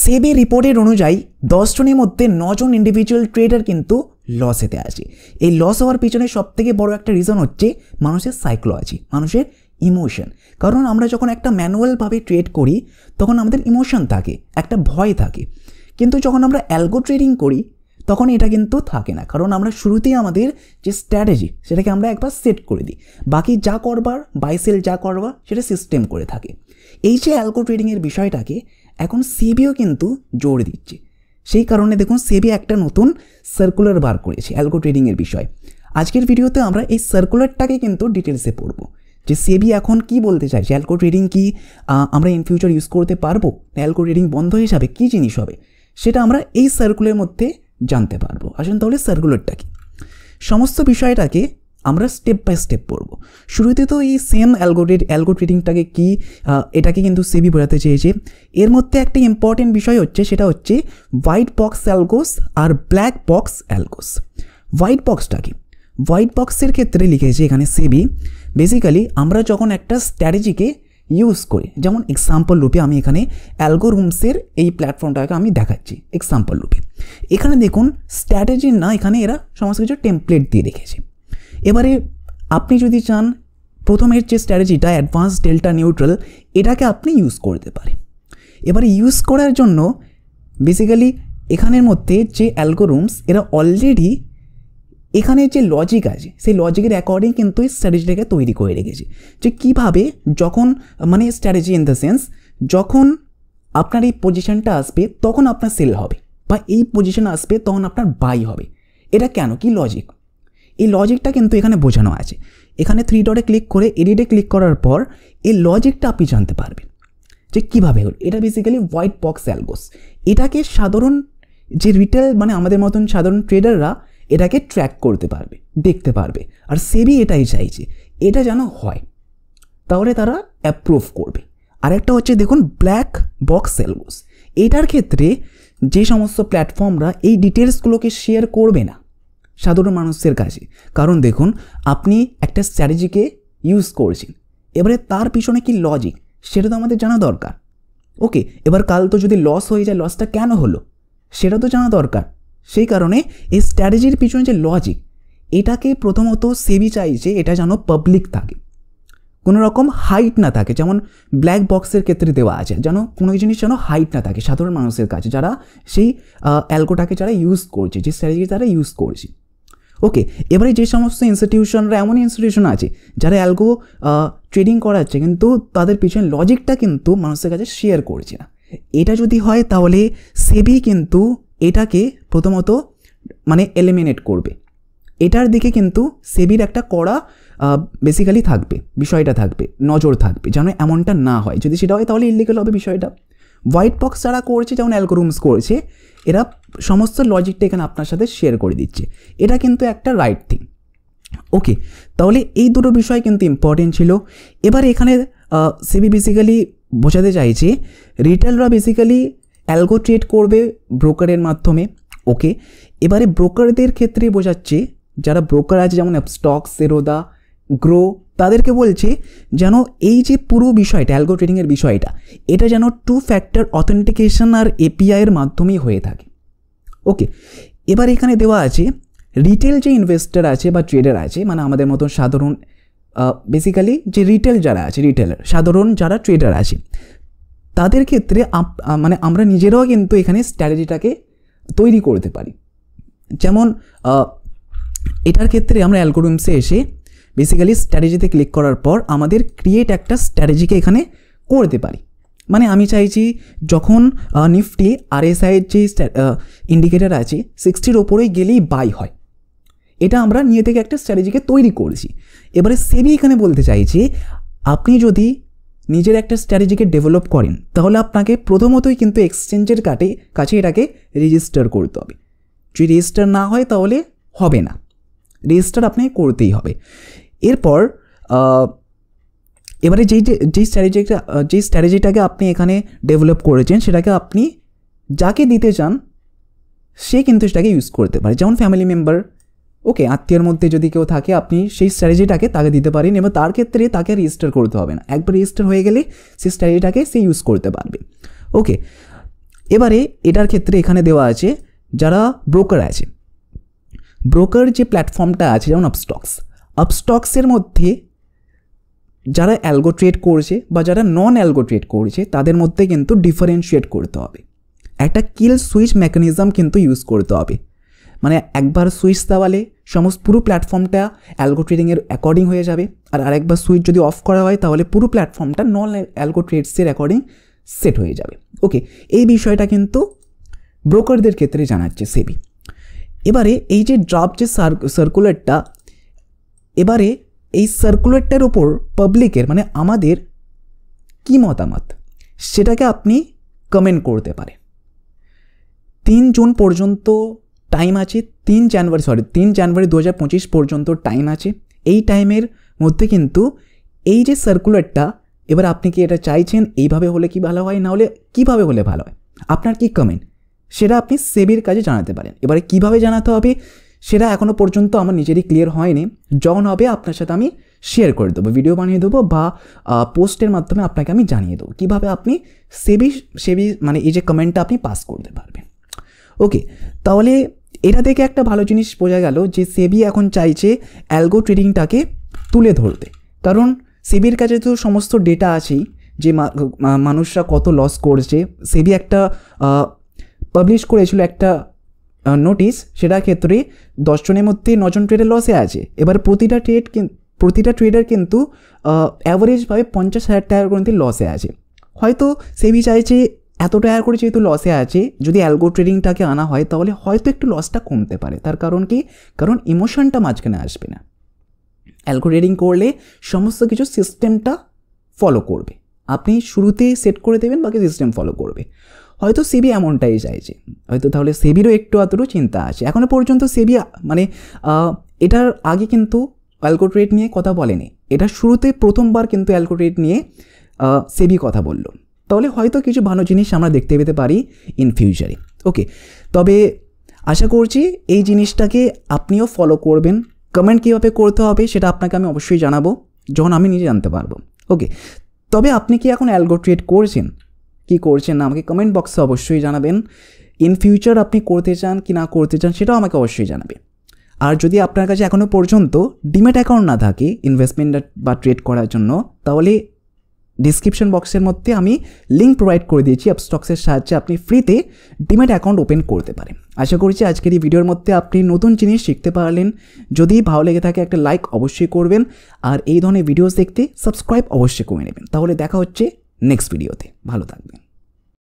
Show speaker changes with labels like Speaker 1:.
Speaker 1: সেবি রিপোর্টের অনুযায়ী 10 জনের মধ্যে 9 জন ইন্ডিভিজুয়াল ট্রেডার কিন্তু লসেতে আছে। এই লস হওয়ার পিছনে সবথেকে বড় একটা রিজন হচ্ছে মানুষের সাইকোলজি, মানুষের ইমোশন। কারণ আমরা যখন একটা ম্যানুয়ালভাবে ট্রেড করি তখন আমাদের ইমোশন থাকে, একটা ভয় থাকে। কিন্তু যখন আমরা অ্যালগো ট্রেডিং করি তখন এটা কিন্তু থাকে না, কারণ আমরা শুরুতেই আমাদের যে স্ট্র্যাটেজি সেটাকে আমরা একবার সেট করে দিই, বাকি যা করবার বাই সেল যা করবার সেটা সিস্টেম করে থাকে। এই যে অ্যালগো ট্রেডিংয়ের বিষয়টাকে এখন সেবিও কিন্তু জোর দিচ্ছে। সেই কারণে দেখুন সেবি একটা নতুন সার্কুলার বার করেছে অ্যালগো ট্রেডিংয়ের বিষয়। আজকের ভিডিওতে আমরা এই সার্কুলারটাকে কিন্তু ডিটেলসে পড়বো, যে সেবি এখন কি বলতে চাইছে, অ্যালগো ট্রেডিং কি আমরা ইন ফিউচার ইউজ করতে পারবো, অ্যালগো ট্রেডিং বন্ধ হিসাবে কী জিনিস হবে, সেটা আমরা এই সার্কুলারের মধ্যে জানতে পারবো। আসুন তাহলে সার্কুলারটা কি, সমস্ত বিষয়টাকে আমরা স্টেপ বাই স্টেপ পড়ব। শুরুতে তো এই সেম অ্যালগো ট্রেডিংটাকে কি এটাকে কিন্তু সেবি বোঝাতে চেয়েছে। এর মধ্যে একটা ইম্পর্টেন্ট বিষয় হচ্ছে, সেটা হচ্ছে হোয়াইট বক্স অ্যালগোস আর ব্ল্যাক বক্স অ্যালগোস। হোয়াইট বক্সটা কি? হোয়াইট বক্সের ক্ষেত্রে লিখেছে এখানে সেবি, বেসিক্যালি আমরা যখন একটা স্ট্র্যাটেজিকে ইউজ করি, যেমন এক্সাম্পল রূপে আমি এখানে অ্যালগোরুমসের এই প্ল্যাটফর্মটাকে আমি দেখাচ্ছি এক্সাম্পল রূপে। এখানে দেখুন স্ট্র্যাটেজি না, এখানে এরা সমস্ত কিছু টেমপ্লেট দিয়ে রেখেছে। এবারে আপনি যদি চান প্রথমের যে স্ট্র্যাটেজিটা অ্যাডভান্স ডেল্টা নিউট্রাল, এটাকে আপনি ইউজ করতে পারেন। এবারে ইউজ করার জন্য বেসিক্যালি এখানের মধ্যে যে অ্যালগোরুমস এরা অলরেডি এখানে যে লজিক আছে সেই লজিকের অ্যাকর্ডিং কিন্তু এই স্ট্র্যাটেজিটাকে তৈরি করে রেখেছে, যে কীভাবে যখন মানে স্ট্র্যাটেজি ইন দ্য সেন্স যখন আপনার এই পজিশনটা আসবে তখন আপনার সেল হবে, বা এই পজিশন আসবে তখন আপনার বাই হবে। এটা কেন, কি লজিক, এই লজিকটা কিন্তু এখানে বোঝানো আছে। এখানে 3 ডটে ক্লিক করে এডিটে ক্লিক করার পর এই লজিকটা আপনি জানতে পারবেন যে কীভাবে হল। এটা বেসিক্যালি হোয়াইট বক্স অ্যালগোস। এটাকে সাধারণ যে রিটেল মানে আমাদের মতন সাধারণ ট্রেডাররা এটাকে ট্র্যাক করতে পারবে, দেখতে পারবে। আর সেবি এটাই চাইছে, এটা যেন হয়, তাহলে তারা অ্যাপ্রুভ করবে। আরেকটা হচ্ছে দেখুন ব্ল্যাক বক্স অ্যালগোস। এটার ক্ষেত্রে যে সমস্ত প্ল্যাটফর্মরা এই ডিটেলসগুলোকে শেয়ার করবে না সাধারণ মানুষের কাছে, কারণ দেখুন আপনি একটা স্ট্র্যাটেজিকে ইউজ করছেন, এবারে তার পিছনে কি লজিক সেটা তো আমাদের জানা দরকার। ওকে, এবার কাল তো যদি লস হয়ে যায়, লসটা কেন হলো সেটা তো জানা দরকার। সেই কারণে এই স্ট্র্যাটেজির পিছনে যে লজিক এটাকে প্রথমত সেবি চাইছে এটা যেন পাবলিক থাকে, কোনো রকম হাইট না থাকে। যেমন ব্ল্যাক বক্সের ক্ষেত্রে দেওয়া আছে, যেন কোনো জিনিস যেন হাইট না থাকে সাধারণ মানুষের কাছে, যারা সেই অ্যালগোটাকে যারা ইউজ করছে, যে স্ট্র্যাটেজি তারা ইউজ করছে। ওকে, এবারে যে সমস্ত ইনস্টিটিউশনরা, এমন ইনস্টিটিউশন আছে যারা অ্যালগো ট্রেডিং করাচ্ছে কিন্তু তাদের পিছনে লজিকটা কিন্তু মানুষের কাছে শেয়ার করছে না, এটা যদি হয় তাহলে সেবি কিন্তু এটাকে প্রথমত মানে এলিমিনেট করবে। এটার দিকে কিন্তু সেবির একটা কড়া বেসিক্যালি থাকবে, বিষয়টা থাকবে, নজর থাকবে, যেন এমনটা না হয়। যদি সেটা হয় তাহলে ইলিগাল হবে বিষয়টা। হোয়াইট বক্স যারা করছে, যেমন অ্যালগোরুমস করছে, এরা সমস্ত লজিকটা এখানে আপনার সাথে শেয়ার করে দিচ্ছে, এটা কিন্তু একটা রাইট থিং। ওকে, তাহলে এই দুটো বিষয় কিন্তু ইম্পর্টেন্ট ছিল। এবার এখানে সেবি বেসিক্যালি বোঝাতে চাইছে রিটেলরা বেসিক্যালি অ্যালগো ট্রেড করবে ব্রোকারের মাধ্যমে। ওকে, এবারে ব্রোকারদের ক্ষেত্রে বোঝাচ্ছে যারা ব্রোকার আছে, যেমন স্টক, সেরোদা, গ্রো, তাদেরকে বলছে যেন এই যে পুরো বিষয়টা অ্যালগো ট্রেডিংয়ের বিষয়টা, এটা যেন 2 ফ্যাক্টর অথেন্টিকেশন আর এপিআইয়ের মাধ্যমেই হয়ে থাকে। ওকে, এবার এখানে দেওয়া আছে রিটেল যে ইনভেস্টার আছে বা ট্রেডার আছে, মানে আমাদের মতন সাধারণ বেসিক্যালি যে রিটেল যারা আছে, রিটেলার সাধারণ যারা ট্রেডার আছে, তাদের ক্ষেত্রে মানে আমরা নিজেরাও কিন্তু এখানে স্ট্র্যাটেজিটাকে তৈরি করতে পারি। যেমন এটার ক্ষেত্রে আমরা অ্যালগোরিদমসে এসে বেসিক্যালি স্ট্র্যাটেজিতে ক্লিক করার পর আমাদের ক্রিয়েট একটা স্ট্র্যাটেজিকে এখানে করতে পারি। মানে আমি চাইছি যখন নিফটি আরএসআইয়ের যে ইন্ডিকেটার আছে 60-র ওপরে গেলেই বাই হয়, এটা আমরা নিয়ে থেকে একটা স্ট্র্যাটেজিকে তৈরি করেছি। এবারে সেবি এখানে বলতে চাইছে আপনি যদি নিজের একটা স্ট্র্যাটেজিকে ডেভেলপ করেন তাহলে আপনাকে প্রথমতই কিন্তু এক্সচেঞ্জের কাছে এটাকে রেজিস্টার করতে হবে। যদি রেজিস্টার না হয় তাহলে হবে না, রেজিস্টার আপনাকে করতেই হবে। এরপর এবারে যেই স্ট্র্যাটেজিটাকে আপনি এখানে ডেভেলপ করেছেন সেটাকে আপনি যাকে দিতে চান সে কিন্তু সেটাকে ইউজ করতে পারে, যেমন ফ্যামিলি মেম্বার, ওকে, আত্মীয়ের মধ্যে যদি কেউ থাকে আপনি সেই স্ট্র্যাটেজিটাকে তাকে দিতে পারেন, এবং তার ক্ষেত্রে তাকে রেজিস্টার করতে হবে না, একবার রেজিস্টার হয়ে গেলে সেই স্ট্র্যাটেজিটাকে সে ইউজ করতে পারবে। ওকে, এবারে এটার ক্ষেত্রে এখানে দেওয়া আছে যারা ব্রোকার আছে, ব্রোকার যে প্ল্যাটফর্মটা আছে যেমন আপস্টক্সের মধ্যে যারা অ্যালগো ট্রেড করছে বা যারা নন অ্যালগো ট্রেড করছে তাদের মধ্যে কিন্তু ডিফারেন্সিয়েট করতে হবে, একটা কিল সুইচ মেকানিজম কিন্তু ইউজ করতে হবে। মানে একবার সুইচ দেওয়ালে সমস্ত পুরো প্ল্যাটফর্মটা অ্যালগো ট্রেডিংয়ের অ্যাকর্ডিং হয়ে যাবে, আর আরেকবার সুইচ যদি অফ করা হয় তাহলে পুরো প্ল্যাটফর্মটা নন অ্যালগো ট্রেডসের অ্যাকর্ডিং সেট হয়ে যাবে। ওকে, এই বিষয়টা কিন্তু ব্রোকারদের ক্ষেত্রে জানাচ্ছে সেবি। এবারে এই যে ড্রাফট যে সার্কুলারটা, এবারে এই সার্কুলারটার ওপর পাবলিকের মানে আমাদের কি মতামত সেটাকে আপনি কমেন্ট করতে পারে। 3 জুন পর্যন্ত টাইম আছে, 3 জানুয়ারি 2025 পর্যন্ত টাইম আছে। এই টাইমের মধ্যে কিন্তু এই যে সার্কুলারটা, এবার আপনি কি এটা চাইছেন এইভাবে হলে কি ভালো হয়, না হলে কীভাবে হলে ভালো হয়, আপনার কি কমেন্ট সেটা আপনি সেবির কাছে জানাতে পারেন। এবারে কিভাবে জানাতে হবে সেটা এখনও পর্যন্ত আমার নিজেরই ক্লিয়ার হয়নি, যখন হবে আপনার সাথে আমি শেয়ার করে দেবো, ভিডিও বানিয়ে দেবো বা পোস্টের মাধ্যমে আপনাকে আমি জানিয়ে দেবো কীভাবে আপনি সেবি মানে এই যে কমেন্টটা আপনি পাস করতে পারবেন। ওকে, তাহলে এটা থেকে একটা ভালো জিনিস বোঝা গেল যে সেবি এখন চাইছে অ্যালগো ট্রেডিংটাকে তুলে ধরতে, কারণ সেবির কাছে তো সমস্ত ডেটা আছেই যে মানুষরা কত লস করছে। সেবি একটা পাবলিশ করেছিল একটা নোটিশ, সেটার ক্ষেত্রে 10 জনের মধ্যে 9 জন ট্রেডার লসে আছে। এবার প্রতিটা ট্রেডার কিন্তু অ্যাভারেজভাবে 50,000 টাকা করে লসে আছে। হয়তো সেবি চাইছে এত টাকা করে যেহেতু লসে আছে, যদি অ্যালগো ট্রেডিংটাকে আনা হয় তাহলে হয়তো একটু লসটা কমতে পারে। তার কারণ কি, কারণ ইমোশনটা মাঝখানে আসবে না। অ্যালগো ট্রেডিং করলে সমস্ত কিছু সিস্টেমটা ফলো করবে, আপনি শুরুতে সেট করে দেবেন, বাকি সিস্টেম ফলো করবে। হয়তো সেবি এমনটাই চাইছে, হয়তো তাহলে সেবিরও একটু আধটু চিন্তা আছে। এখনও পর্যন্ত সেবি মানে এটার আগে কিন্তু অ্যালগো ট্রেড নিয়ে কথা বলেনি, এটা শুরুতে প্রথমবার কিন্তু অ্যালগো ট্রেড নিয়ে সেবি কথা বলল। তাহলে হয়তো কিছু ভালো জিনিস আমরা দেখতে পেতে পারি ইন ফিউচারে। ওকে, তবে আশা করছি এই জিনিসটাকে আপনিও ফলো করবেন। কমেন্ট কীভাবে করতে হবে সেটা আপনাকে আমি অবশ্যই জানাবো যখন আমি নিজে জানতে পারবো। ওকে, তবে আপনি কি এখন অ্যালগো ট্রেড করছেন কি করছেন না আমাকে কমেন্ট বক্সে অবশ্যই জানাবেন। ইন ফিউচার আপনি করতে চান কি না করতে চান সেটাও আমাকে অবশ্যই জানাবে। আর যদি আপনার কাছে এখনও পর্যন্ত ডিম্যাট অ্যাকাউন্ট না থাকে ইনভেস্টমেন্ট বা ট্রেড করার জন্য, তাহলে ডিসক্রিপশন বক্সের মধ্যে আমি লিঙ্ক প্রোভাইড করে দিয়েছি, আপস্টক্সের সাহায্যে আপনি ফ্রিতে ডিম্যাট অ্যাকাউন্ট ওপেন করতে পারেন। আশা করছি আজকের এই ভিডিওর মধ্যে আপনি নতুন জিনিস শিখতে পারলেন। যদি ভালো লেগে থাকে একটা লাইক অবশ্যই করবেন, আর এই ধরনের ভিডিওস দেখতে সাবস্ক্রাইব অবশ্যই করে নেবেন। তাহলে দেখা হচ্ছে নেক্সট ভিডিওতে, ভালো থাকবেন।